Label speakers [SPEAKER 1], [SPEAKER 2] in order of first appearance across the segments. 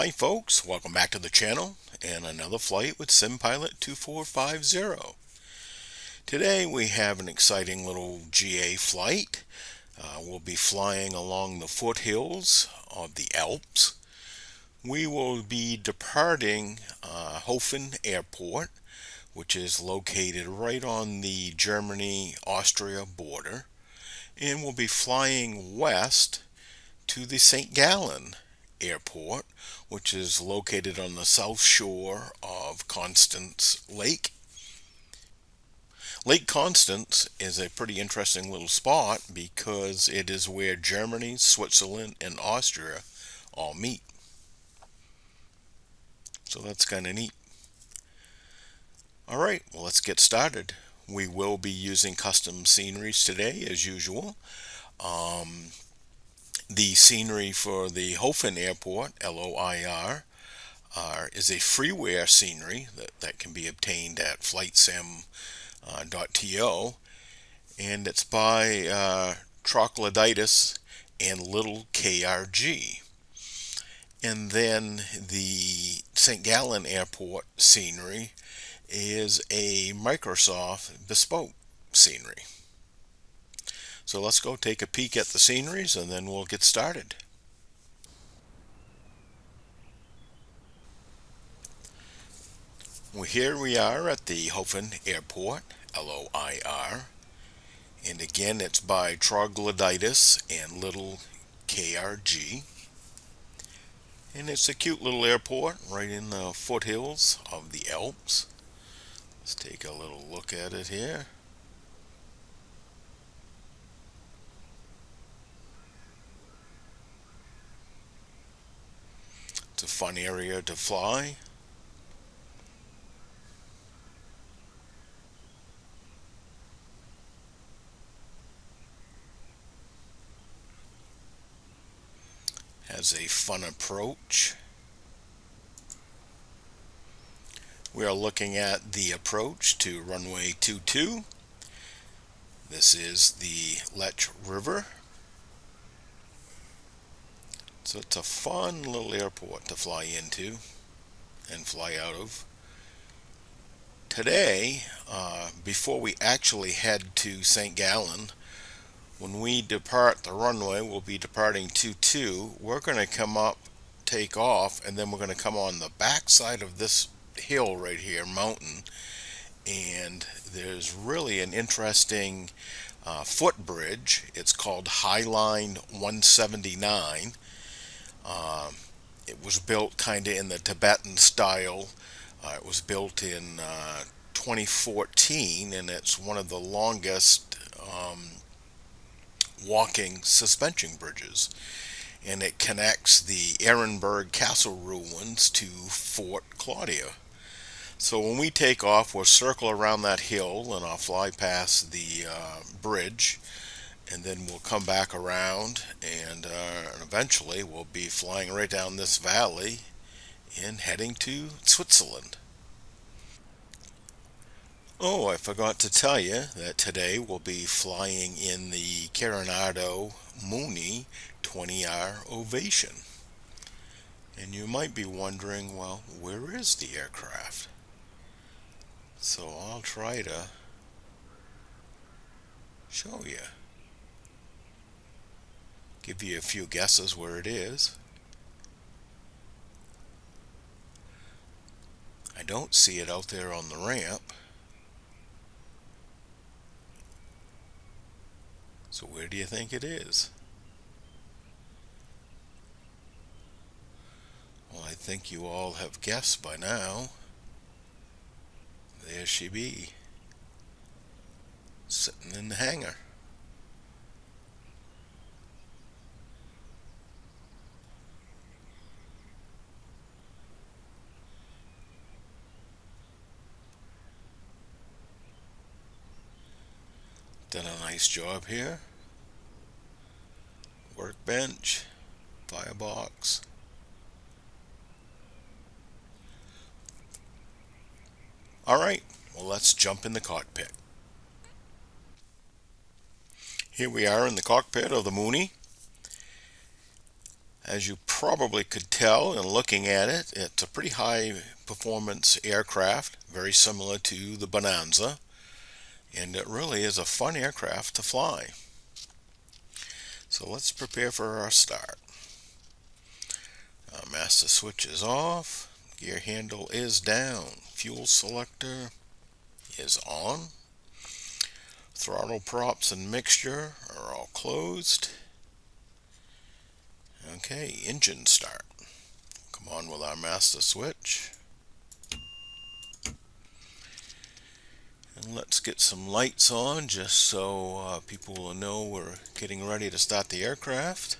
[SPEAKER 1] Hi folks, welcome back to the channel and another flight with SimPilot 2450. Today we have an exciting little GA flight. We'll be flying along the foothills of the Alps. We will be departing Reutte-Höfen Airport, which is located right on the Germany-Austria border, and we'll be flying west to the St. Gallen Airport, which is located on the south shore of Constance Lake. Lake Constance is a pretty interesting little spot because it is where Germany, Switzerland, and Austria all meet. So that's kind of neat. Alright, well, let's get started. We will be using custom sceneries today as usual. The scenery for the Höfen Airport, LOIR, is a freeware scenery that can be obtained at flightsim.to, and it's by Troglodytes and Little KRG. And then the St. Gallen Airport scenery is a Microsoft bespoke scenery. So let's go take a peek at the sceneries and then we'll get started. Well, here we are at the Höfen Airport, LOIR. And again, it's by Troglodytes and Little KRG. And it's a cute little airport right in the foothills of the Alps. Let's take a little look at it here. It's a fun area to fly. Has a fun approach. We are looking at the approach to runway 22. This is the Lech River. So it's a fun little airport to fly into and fly out of. Today, before we actually head to St. Gallen, when we depart the runway, we'll be departing 22. We're going to come up, take off, and then we're going to come on the back side of this hill right here, mountain, and there's really an interesting footbridge. It's called Highline 179. It was built kind of in the Tibetan style. It was built in 2014, and it's one of the longest walking suspension bridges. And it connects the Ehrenberg Castle ruins to Fort Claudia. So when we take off, we'll circle around that hill and I'll fly past the bridge, and then we'll come back around and eventually we'll be flying right down this valley and heading to Switzerland. Oh, I forgot to tell you that today we'll be flying in the Carenado Mooney M20R Ovation. And you might be wondering, well, where is the aircraft? So I'll try to show you. Give you a few guesses where it is. I don't see it out there on the ramp. So where do you think it is? Well, I think you all have guessed by now. There she be, sitting in the hangar. Done a nice job here. Workbench, firebox. Alright, well, let's jump in the cockpit. Here we are in the cockpit of the Mooney. As you probably could tell in looking at it, it's a pretty high performance aircraft, very similar to the Bonanza, and it really is a fun aircraft to fly. So let's prepare for our start. Master switch is off, gear handle is down, fuel selector is on, throttle props and mixture are all closed. Okay, engine start. Come on with our master switch. And let's get some lights on just so people will know we're getting ready to start the aircraft.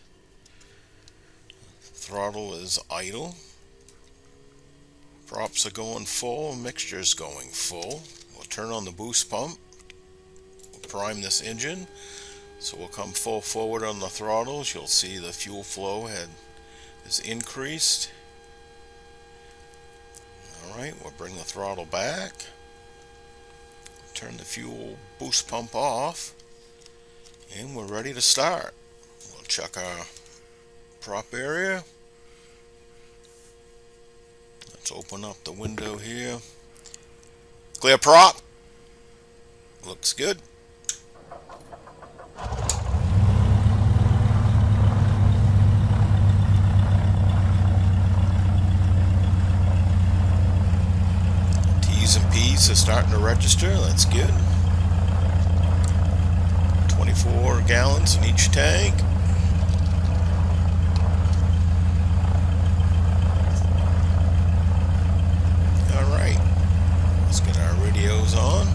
[SPEAKER 1] Throttle is idle. Props are going full, mixture is going full. We'll turn on the boost pump. We'll prime this engine. So we'll come full forward on the throttles. You'll see the fuel flow is increased. Alright, we'll bring the throttle back. Turn the fuel boost pump off. And we're ready to start. We'll check our prop area. Let's open up the window here. Clear prop. Looks good. T's and P's are starting to register. That's good. 24 gallons in each tank. Alright, let's get our radios on.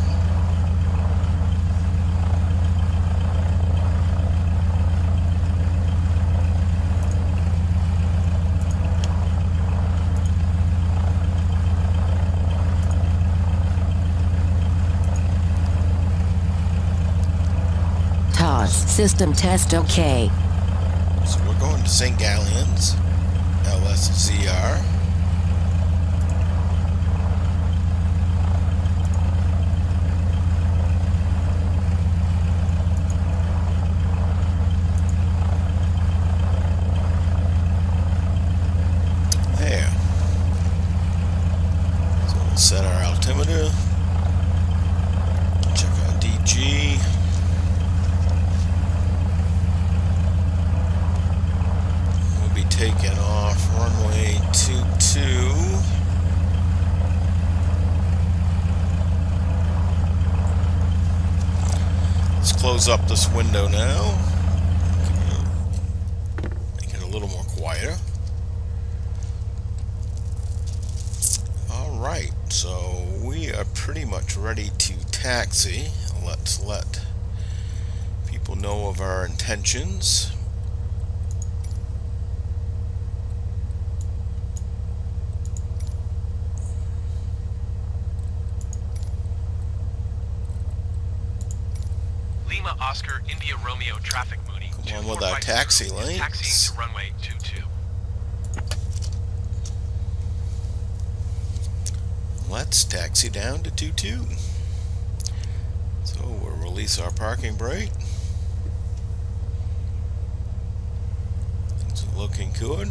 [SPEAKER 2] System test OK.
[SPEAKER 1] So we're going to St. Gallen's, LSZR. There. So we'll set our altimeter. Check our DG. Taking off runway 22. Let's close up this window now. Make it a little more quieter. Alright, so we are pretty much ready to taxi. Let's let people know of our intentions.
[SPEAKER 3] Lima Oscar India Romeo traffic Mooney.
[SPEAKER 1] Come on with our taxi lanes.
[SPEAKER 3] Taxiing to runway 22.
[SPEAKER 1] Let's taxi down to 22. So we'll release our parking brake. Things are looking good.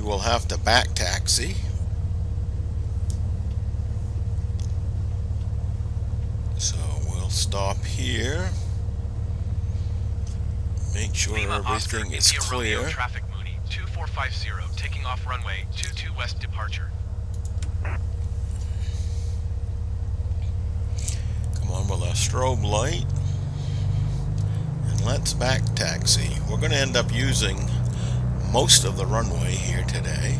[SPEAKER 1] We'll have to back taxi. So we'll stop here. Make sure
[SPEAKER 3] Lima
[SPEAKER 1] everything
[SPEAKER 3] Oscar,
[SPEAKER 1] is
[SPEAKER 3] India
[SPEAKER 1] clear.
[SPEAKER 3] Romeo traffic Mooney 2450 taking off runway 22 west departure.
[SPEAKER 1] Come on with our strobe light. And let's back taxi. We're going to end up using most of the runway here today.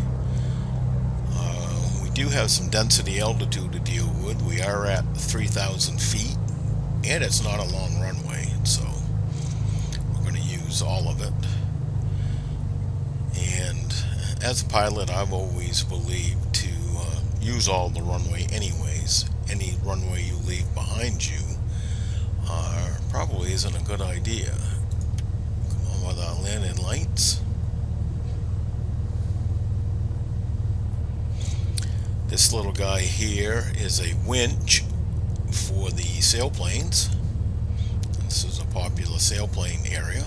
[SPEAKER 1] We do have some density altitude to deal with. We are at 3,000 feet, and it's not a long runway, so we're going to use all of it. And as a pilot, I've always believed to use all the runway anyways. Any runway you leave behind you probably isn't a good idea. Come on with our landing lights. This little guy here is a winch for the sailplanes. This is a popular sailplane area.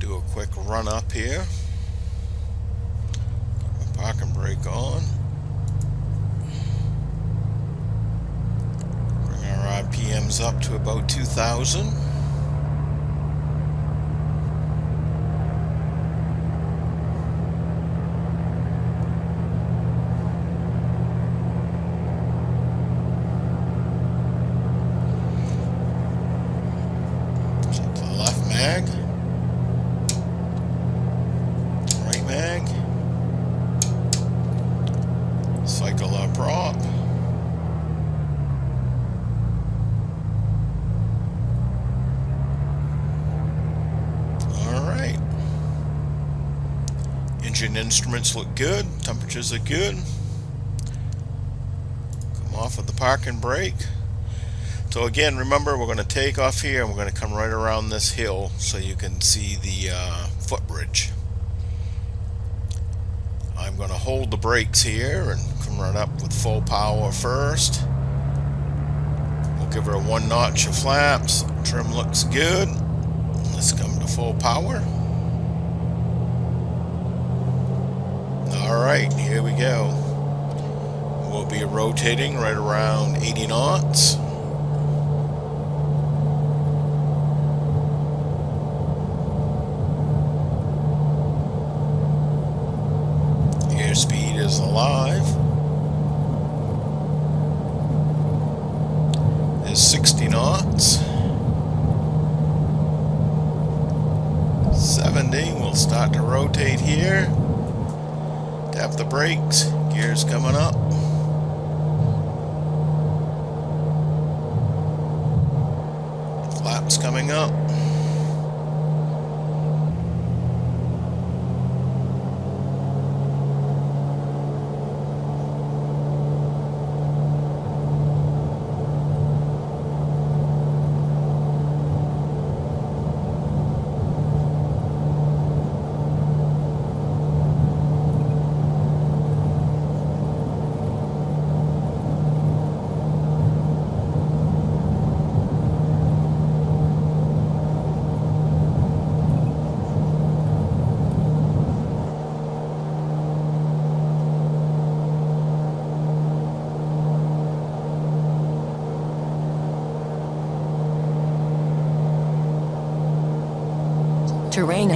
[SPEAKER 1] Do a quick run up here. Get my parking brake on. Bring our RPMs up to about 2,000. Check the left mag. Cycle our prop. Alright. Engine instruments look good. Temperatures are good. Come off with the parking brake. So again, remember, we're going to take off here and we're going to come right around this hill so you can see the footbridge. I'm going to hold the brakes here and come right up with full power first. We'll give her a 1 notch of flaps. Trim looks good. Let's come to full power. Alright, here we go. We'll be rotating right around 80 knots. Airspeed is alive. There's 60 knots. 70. We'll start to rotate here. Tap the brakes. Gears coming up. Flaps coming up.
[SPEAKER 2] Terrain.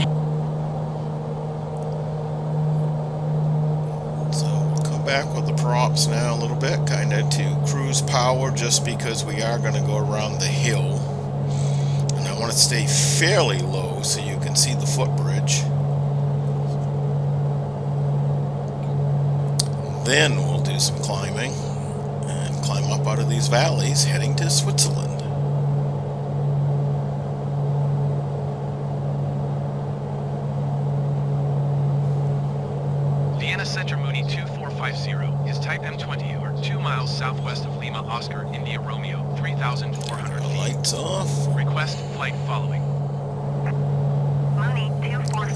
[SPEAKER 1] So we'll come back with the props now a little bit, kind of to cruise power, just because we are going to go around the hill. And I want to stay fairly low so you can see the footbridge. Then we'll do some climbing and climb up out of these valleys heading to Switzerland.
[SPEAKER 3] Center Mooney 2450 is type M20 or 2 miles southwest of Lima Oscar India Romeo 3,400 feet.
[SPEAKER 1] Lights off.
[SPEAKER 3] Request flight following.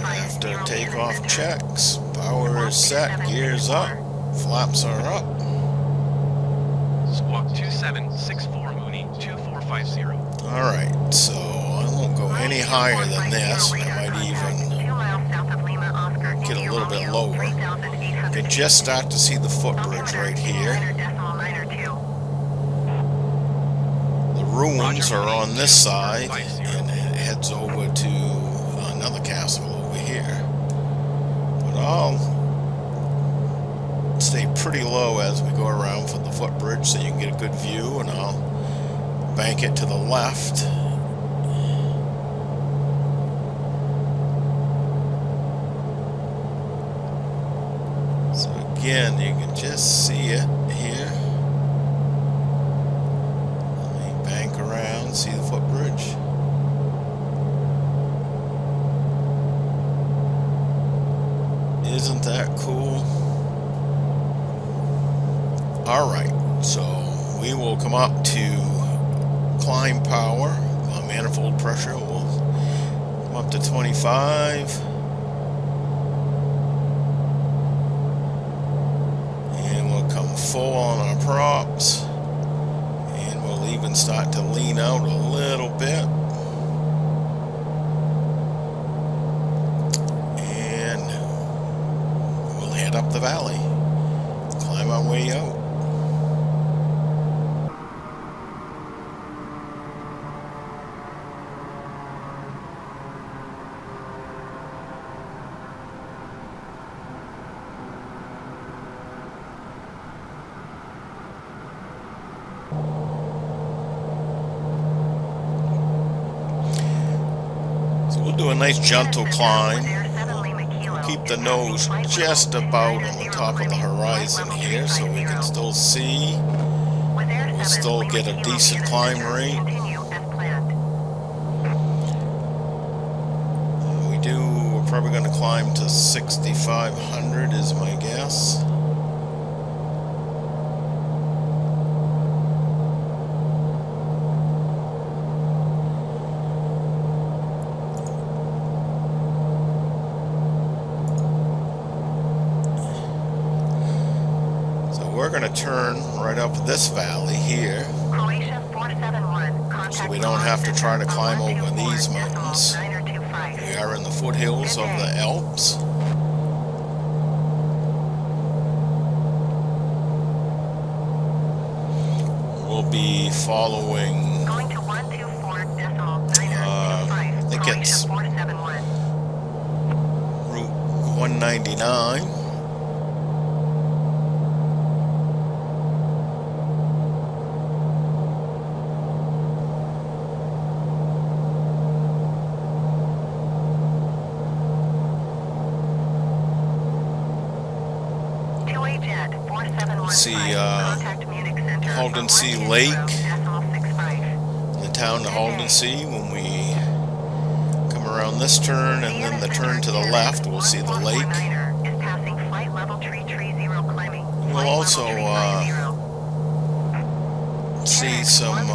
[SPEAKER 1] After takeoff checks, power is set, gears up, flaps are up.
[SPEAKER 3] Squawk 2764 Mooney 2450.
[SPEAKER 1] Alright, so I won't go any higher than this. I might even get a little bit lower. You can just start to see the footbridge right here. The ruins are on this side, and it heads over to another castle over here. But I'll stay pretty low as we go around for the footbridge so you can get a good view, and I'll bank it to the left. So again, you can just see it here. Let me bank around, see the footbridge. Isn't that cool? Alright, so we will come up to climb power. Manifold pressure will come up to 25. And we'll come full on our props. And we'll even start to lean out a little bit. And we'll head up the valley. Climb our way out. We'll do a nice gentle climb. We'll keep the nose just about on the top of the horizon here so we can still see. We'll still get a decent climb rate. We're probably going to climb to 6,500 is my guess. We're going to turn right up this valley here, so we don't have to try to climb over these mountains. We are in the foothills of the Alps. We'll be following, I think it's Route 199. See Halden Lake, the town of Halden when we come around this turn, and then the turn to the left we'll see the lake. We'll also see some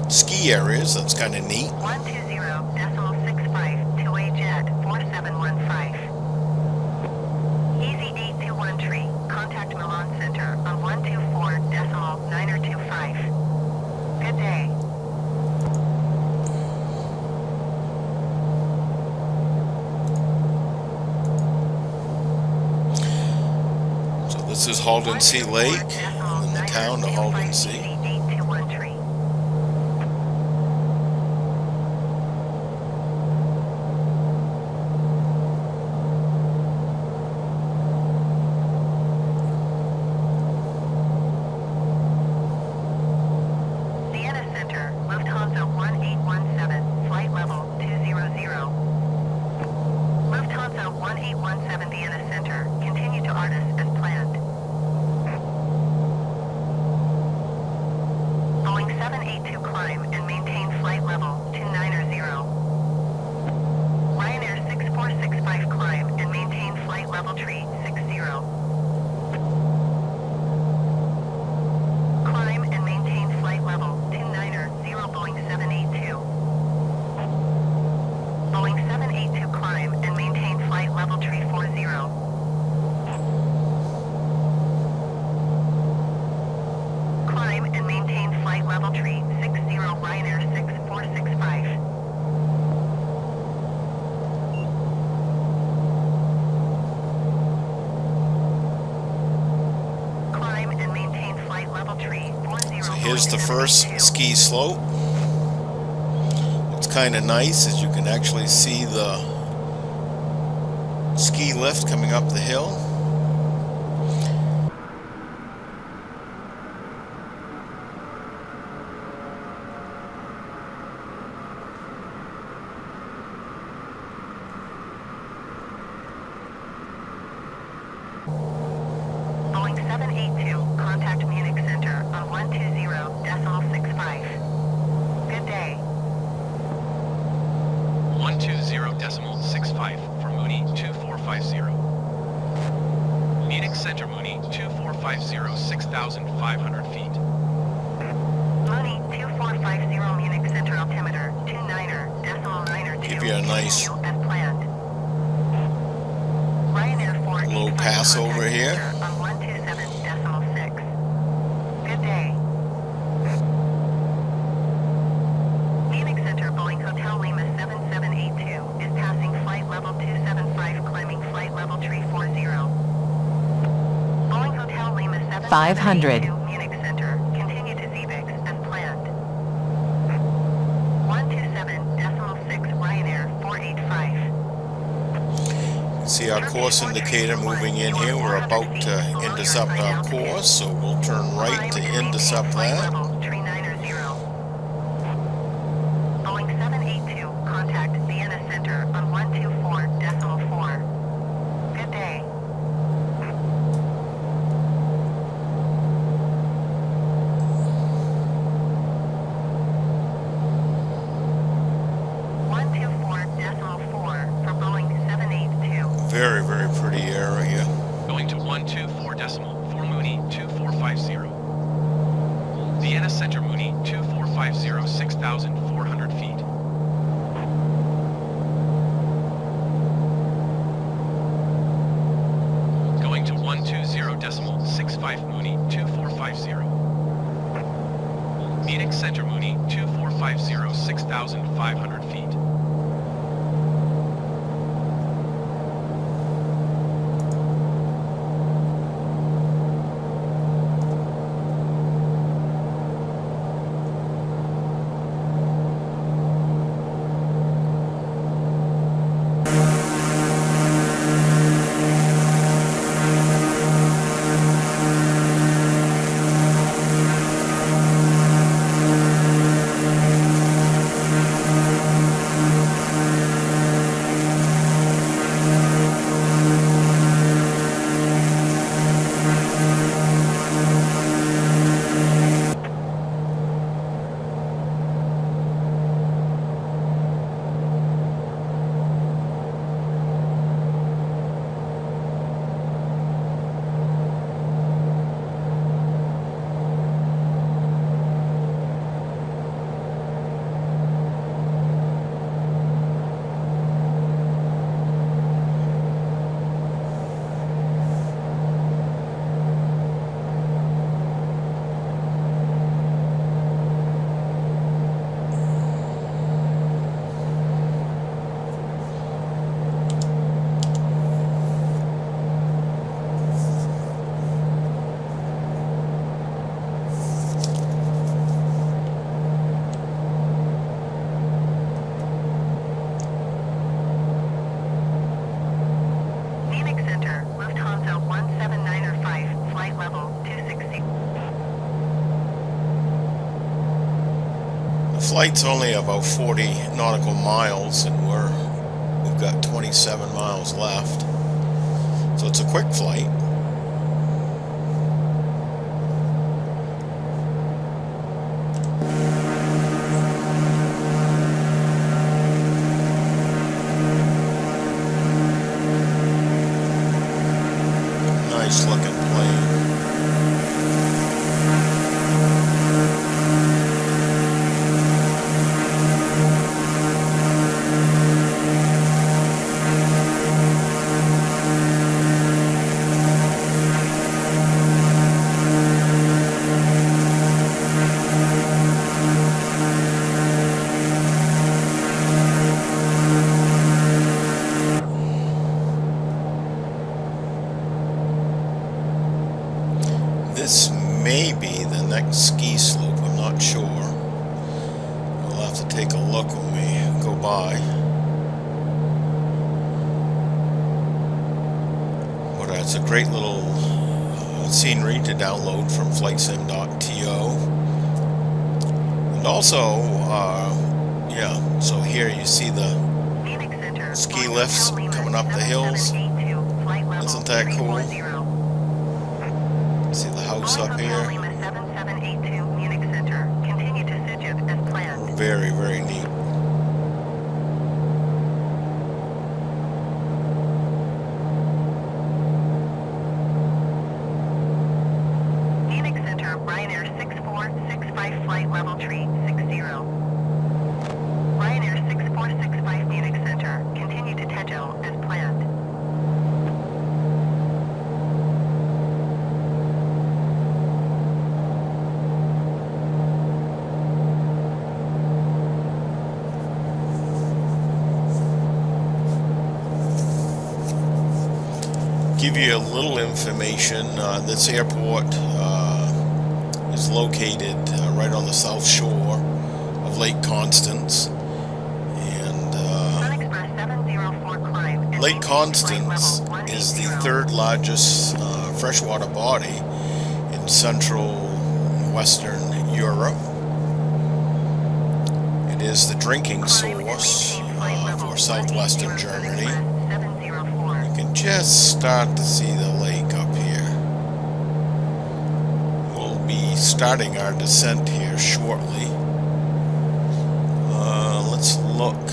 [SPEAKER 1] ski areas. That's kind of neat. This is Halden Lake, in the town of Halden.
[SPEAKER 4] Level tree
[SPEAKER 1] Here's the first ski slope. What's kind of nice is you can actually see the ski lift coming up the hill.
[SPEAKER 4] Boeing 782, contact Munich Center on 120.65. Good day.
[SPEAKER 3] 120.65 for Mooney 2450. Munich Center Mooney 2450, 6,500 feet.
[SPEAKER 4] Mooney 2450, Munich Center altimeter 29.92.
[SPEAKER 1] Give you a nice
[SPEAKER 4] Continue as planned. Ryanair 485
[SPEAKER 1] little pass over
[SPEAKER 4] contact
[SPEAKER 1] here.
[SPEAKER 4] center on 127.6. Good day. Munich Center Boeing Hotel Lima 7782 is passing flight level 275, climbing flight level 340. Boeing Hotel Lima
[SPEAKER 2] 500.
[SPEAKER 4] 7782 Munich Center, continue to Zebix as planned. 127.6 Ryanair 485.
[SPEAKER 1] See our course indicator moving in here. We're about to intercept our course, so we'll turn right to intercept that.
[SPEAKER 4] Boeing 782, contact Vienna Center on 124.4. Good day. for Boeing 782.
[SPEAKER 1] Very, very pretty area.
[SPEAKER 3] Going to 124.4 Mooney 2450. Vienna Center Mooney 2450, 6,400 feet. Going to 120.65 Mooney 2450. Munich Center Mooney 2450, 6,500 feet.
[SPEAKER 1] Flight's only about 40 nautical miles, and we've got 27 miles left, so it's a quick flight. Nice looking plane. This may be the next ski slope by. But it's a great little scenery to download from flightsim.to. And also, yeah, so here you see the ski lifts coming up the hills. Isn't that cool? See the house up here? Very, very neat.
[SPEAKER 4] Phoenix Center, Ryanair 6465 flight level tree 60. Ryanair 6465 Phoenix Center, continue to Tejo as planned.
[SPEAKER 1] Give you a little information. This airport is located right on the south shore of Lake Constance, and Lake Constance is the third largest freshwater body in central western Europe. It is the drinking source for southwestern Germany. You can just start to see the lake up here. We'll be starting our descent here shortly. Let's look,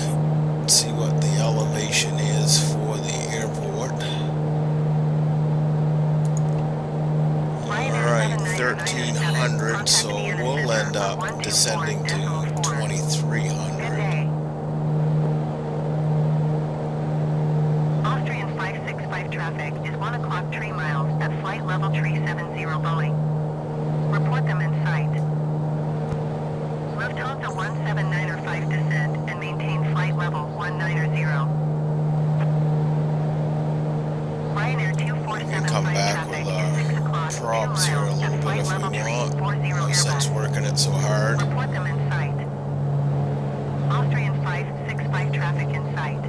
[SPEAKER 1] see what the elevation is for the airport. Alright, 1300, so we'll end up descending to 2300.
[SPEAKER 4] Austrian 565 traffic is 1 o'clock 3 miles at flight level 370 Boeing. Report them in sight. Lufthansa 17905 descend and maintain flight level 190. Ryanair 2475
[SPEAKER 1] Come back
[SPEAKER 4] traffic
[SPEAKER 1] with
[SPEAKER 4] is 6 o'clock 2
[SPEAKER 1] props here a
[SPEAKER 4] miles
[SPEAKER 1] little
[SPEAKER 4] at
[SPEAKER 1] bit
[SPEAKER 4] flight
[SPEAKER 1] if we
[SPEAKER 4] level 340
[SPEAKER 1] want. No sense
[SPEAKER 4] Airbus.
[SPEAKER 1] working it so hard.
[SPEAKER 4] Report them in sight. Austrian 565 traffic in sight.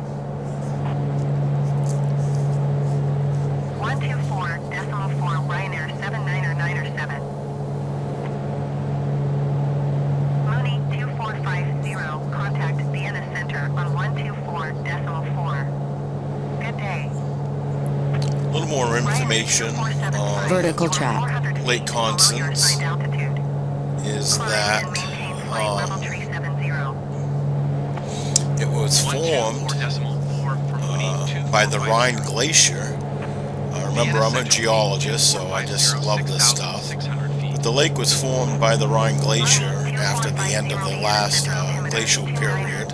[SPEAKER 4] 124.4 Ryanair 79907. Mooney 2450, contact Vienna Center on 124.4. Good day.
[SPEAKER 1] A little more information on
[SPEAKER 2] Vertical track.
[SPEAKER 1] Lake Constance is that it was formed by the Rhine Glacier. Remember, I'm a geologist, so I just love this stuff. But the lake was formed by the Rhine Glacier after the end of the last glacial period.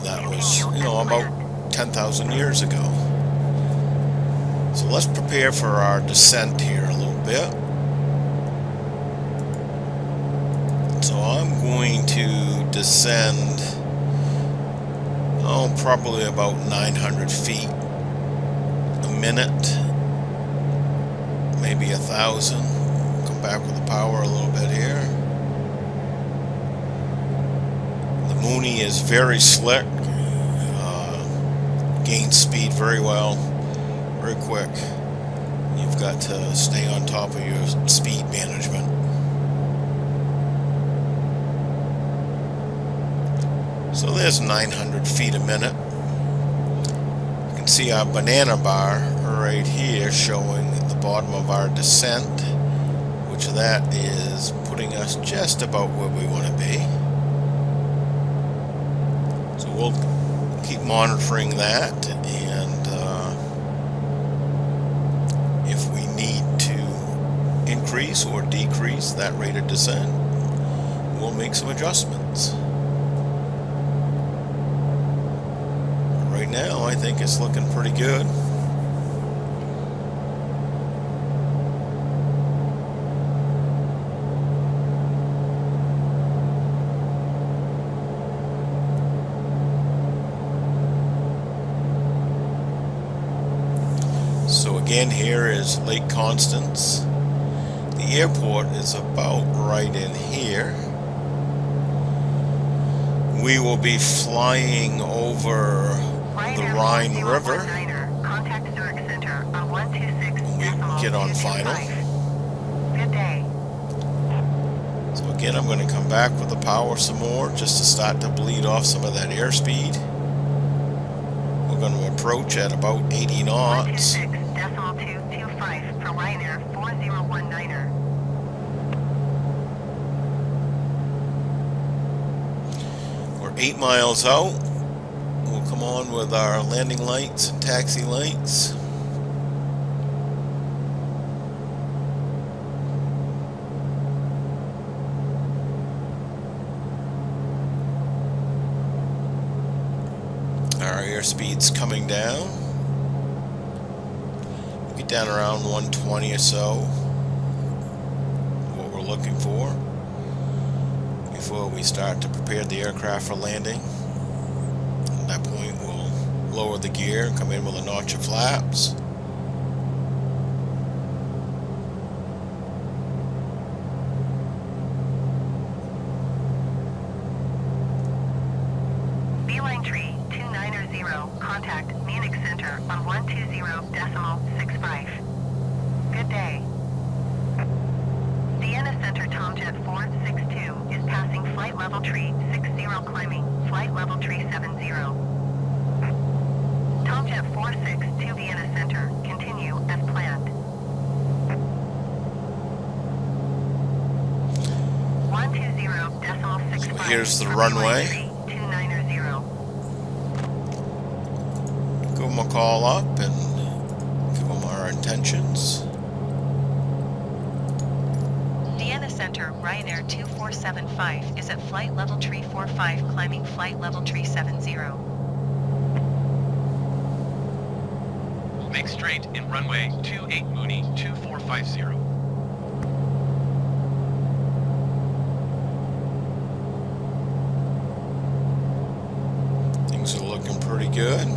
[SPEAKER 1] That was, about 10,000 years ago. So let's prepare for our descent here a little bit. So I'm going to descend, probably about 900 feet a minute, maybe 1,000. Come back with the power a little bit here. The Mooney is very slick, gains speed very well, very quick. You've got to stay on top of your speed management. So there's 900 feet a minute. You can see our banana bar right here showing at the bottom of our descent, which that is putting us just about where we want to be. So we'll keep monitoring that, and if we need to increase or decrease that rate of descent, we'll make some adjustments. Right now, I think it's looking pretty good. So again, here is Lake Constance. The airport is about right in here. We will be flying over the Rhine River
[SPEAKER 4] Contact Zurich Center on 126
[SPEAKER 1] when we get on final.
[SPEAKER 4] Good day.
[SPEAKER 1] So again, I'm going to come back with the power some more just to start to bleed off some of that airspeed. We're going to approach at about 80 knots.
[SPEAKER 4] 126.225 for Ryanair 4019er.
[SPEAKER 1] We're 8 miles out. We'll come on with our landing lights and taxi lights. Our airspeed's coming down. We'll get down around 120 or so. What we're looking for before we start to prepare the aircraft for landing. At that point, we'll lower the gear and come in with a notch of flaps.
[SPEAKER 4] Beeline tree 290, contact Munich Center on 120.65. Good day. Vienna Center Tomjet 462 is passing flight level tree 60 climbing, flight level tree 70. Tomjet 46 to Vienna Center, continue as planned. 120.65.
[SPEAKER 1] So here's the runway.
[SPEAKER 4] 290.
[SPEAKER 1] Give them a call up and give them our intentions.
[SPEAKER 4] Vienna Center, Ryanair 2475 is at flight level tree 45 climbing flight level tree 70.
[SPEAKER 3] Make straight in runway 28 Mooney 2450.
[SPEAKER 1] Things are looking pretty good.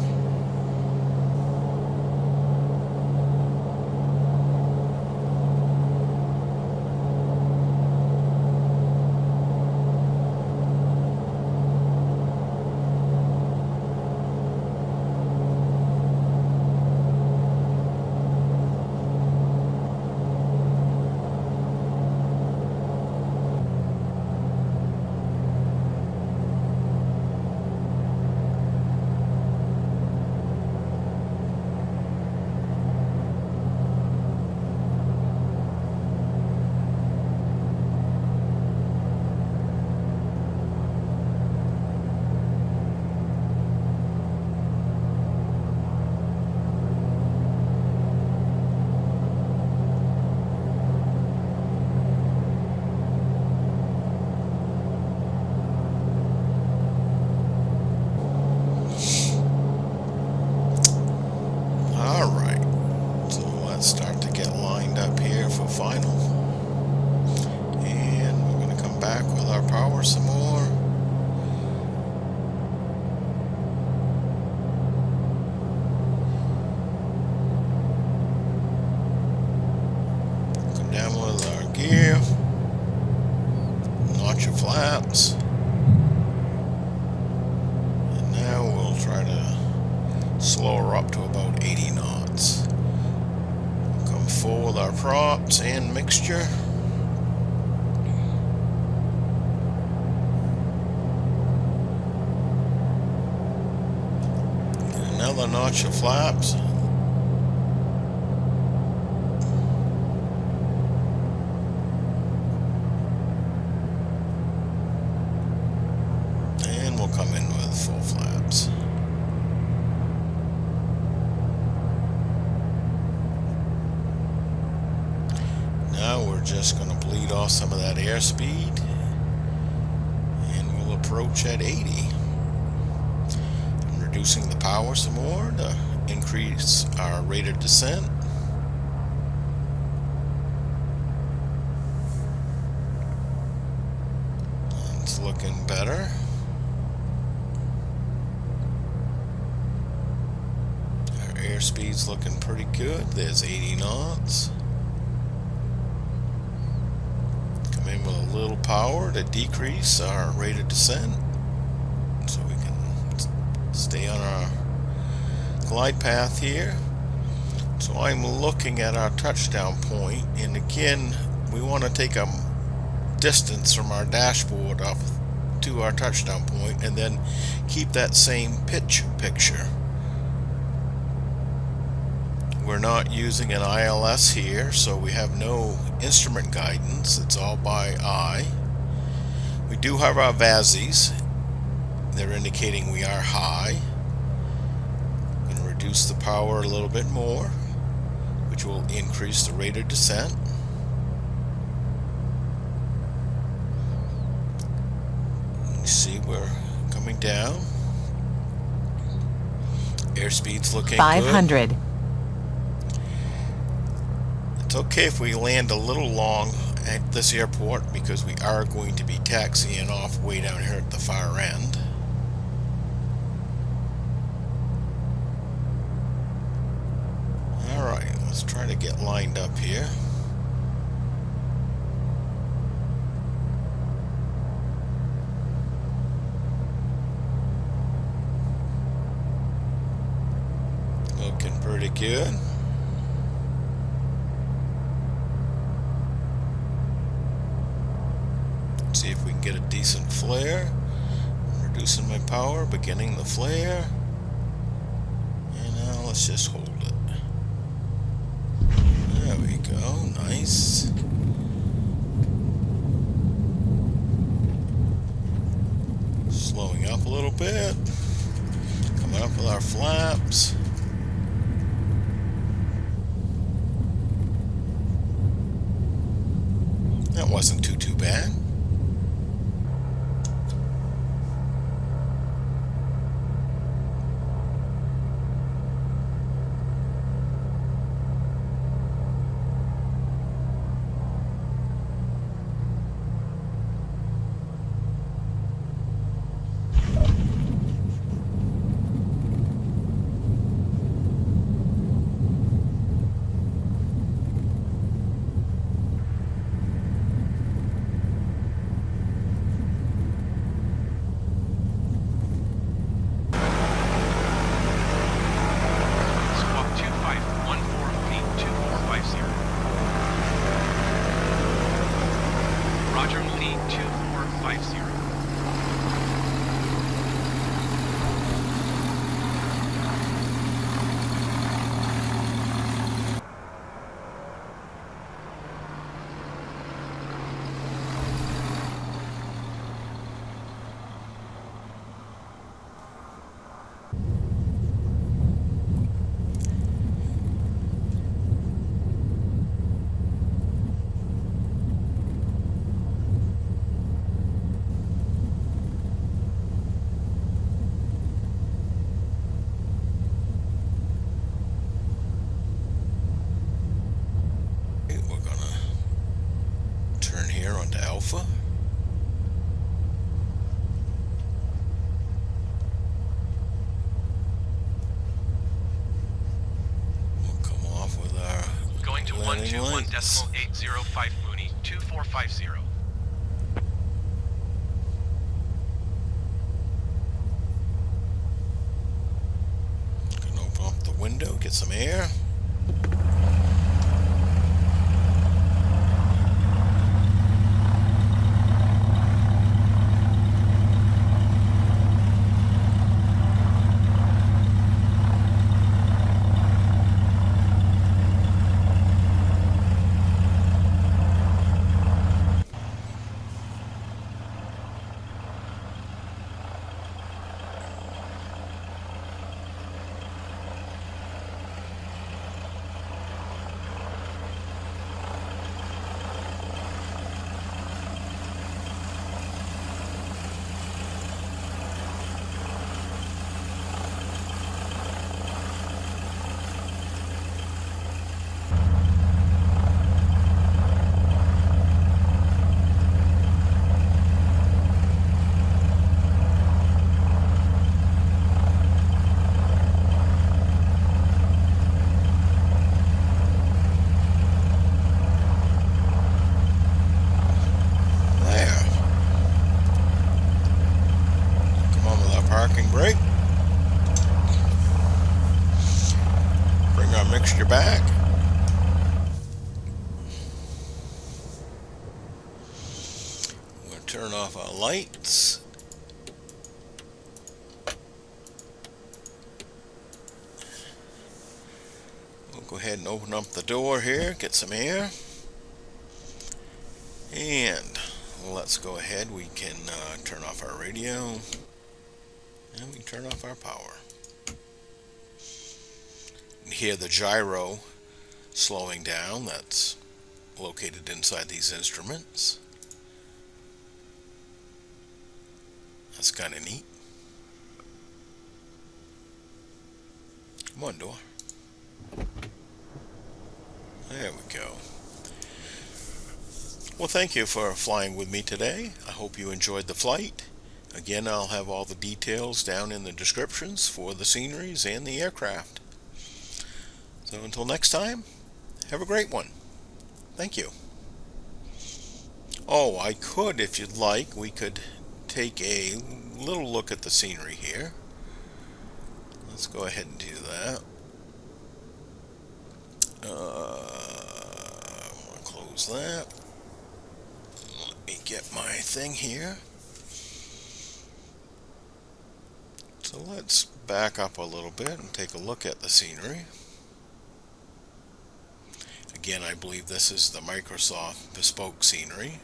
[SPEAKER 1] Some more. Come down with our gear. Notch your flaps. And now we'll try to slow her up to about 80 knots. Come full with our props and mixture. Another notch of flaps. And we'll come in with full flaps. Now we're just going to bleed off some of that airspeed and we'll approach at 80. Reducing the power some more to increase our rate of descent. It's looking better. Our airspeed's looking pretty good. There's 80 knots. Come in with a little power to decrease our rate of descent. Stay on our glide path here. So I'm looking at our touchdown point, and again we want to take a distance from our dashboard up to our touchdown point and then keep that same picture. We're not using an ILS here, so we have no instrument guidance. It's all by eye. We do have our VASIs. They're indicating we are high. I'm going to reduce the power a little bit more, which will increase the rate of descent. You see we're coming down. Airspeed's looking
[SPEAKER 2] 500.
[SPEAKER 1] good. It's okay if we land a little long at this airport because we are going to be taxiing off way down here at the far end. Alright, let's try to get lined up here. Looking pretty good. See if we can get a decent flare. I'm reducing my power, beginning the flare. And now let's just hold it. There we go, nice. Slowing up a little bit. Coming up with our flaps. That wasn't too bad.
[SPEAKER 3] Roger, Mooney 2450.
[SPEAKER 1] Onto Alpha. We'll come off with our
[SPEAKER 3] going to
[SPEAKER 1] landing
[SPEAKER 3] 121.805 Mooney 2450.
[SPEAKER 1] Gonna open up the window, get some air. mixture back. We'll turn off our lights. We'll go ahead and open up the door here, get some air. And let's go ahead. We can turn off our radio. And we can turn off our power. You can hear the gyro slowing down. That's located inside these instruments. That's kind of neat. Come on, door. There we go. Well, thank you for flying with me today. I hope you enjoyed the flight. Again, I'll have all the details down in the descriptions for the sceneries and the aircraft. So until next time, have a great one. Thank you. Oh, I could, if you'd like, we could take a little look at the scenery here. Let's go ahead and do that. I'll close that. Let me get my thing here. So let's back up a little bit and take a look at the scenery. Again, I believe this is the Microsoft bespoke scenery.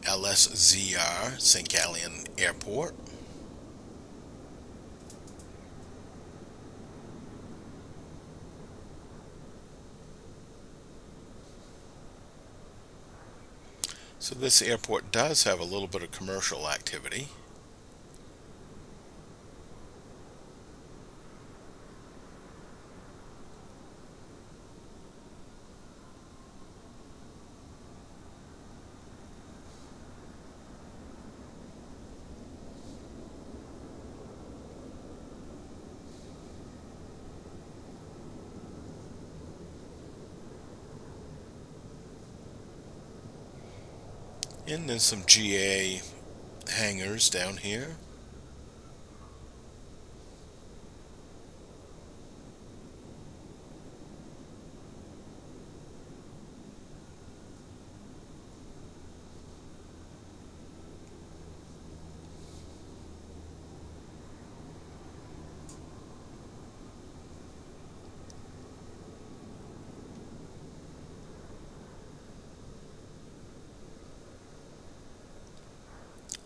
[SPEAKER 1] LSZR, St. Gallen Airport. So this airport does have a little bit of commercial activity. And there's some GA hangars down here.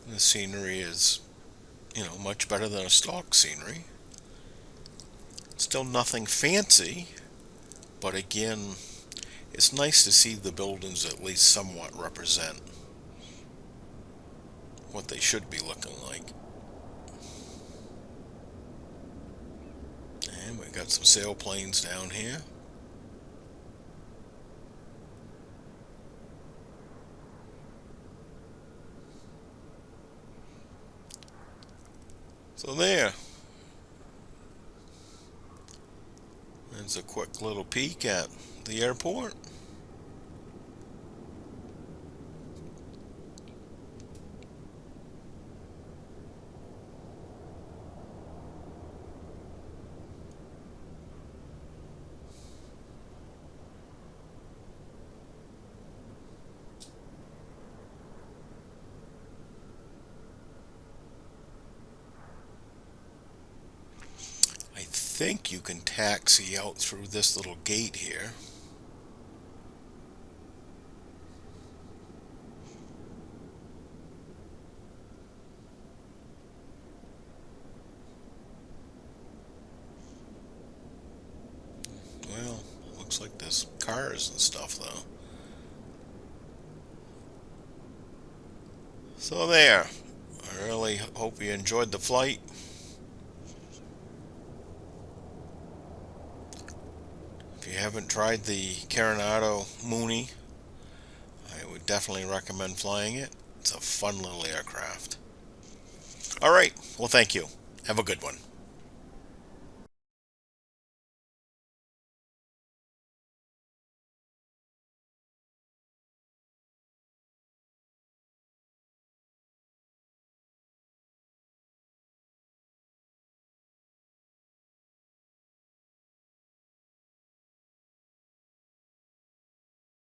[SPEAKER 1] The scenery is, much better than a stock scenery. Still nothing fancy, but again, it's nice to see the buildings at least somewhat represent what they should be looking like. And we got some sailplanes down here. So there's a quick little peek at the airport. I think you can taxi out through this little gate here. Well, looks like there's cars and stuff though. So there. I really hope you enjoyed the flight. If you haven't tried the Carenado Mooney, I would definitely recommend flying it. It's a fun little aircraft. Alright, well thank you. Have a good one.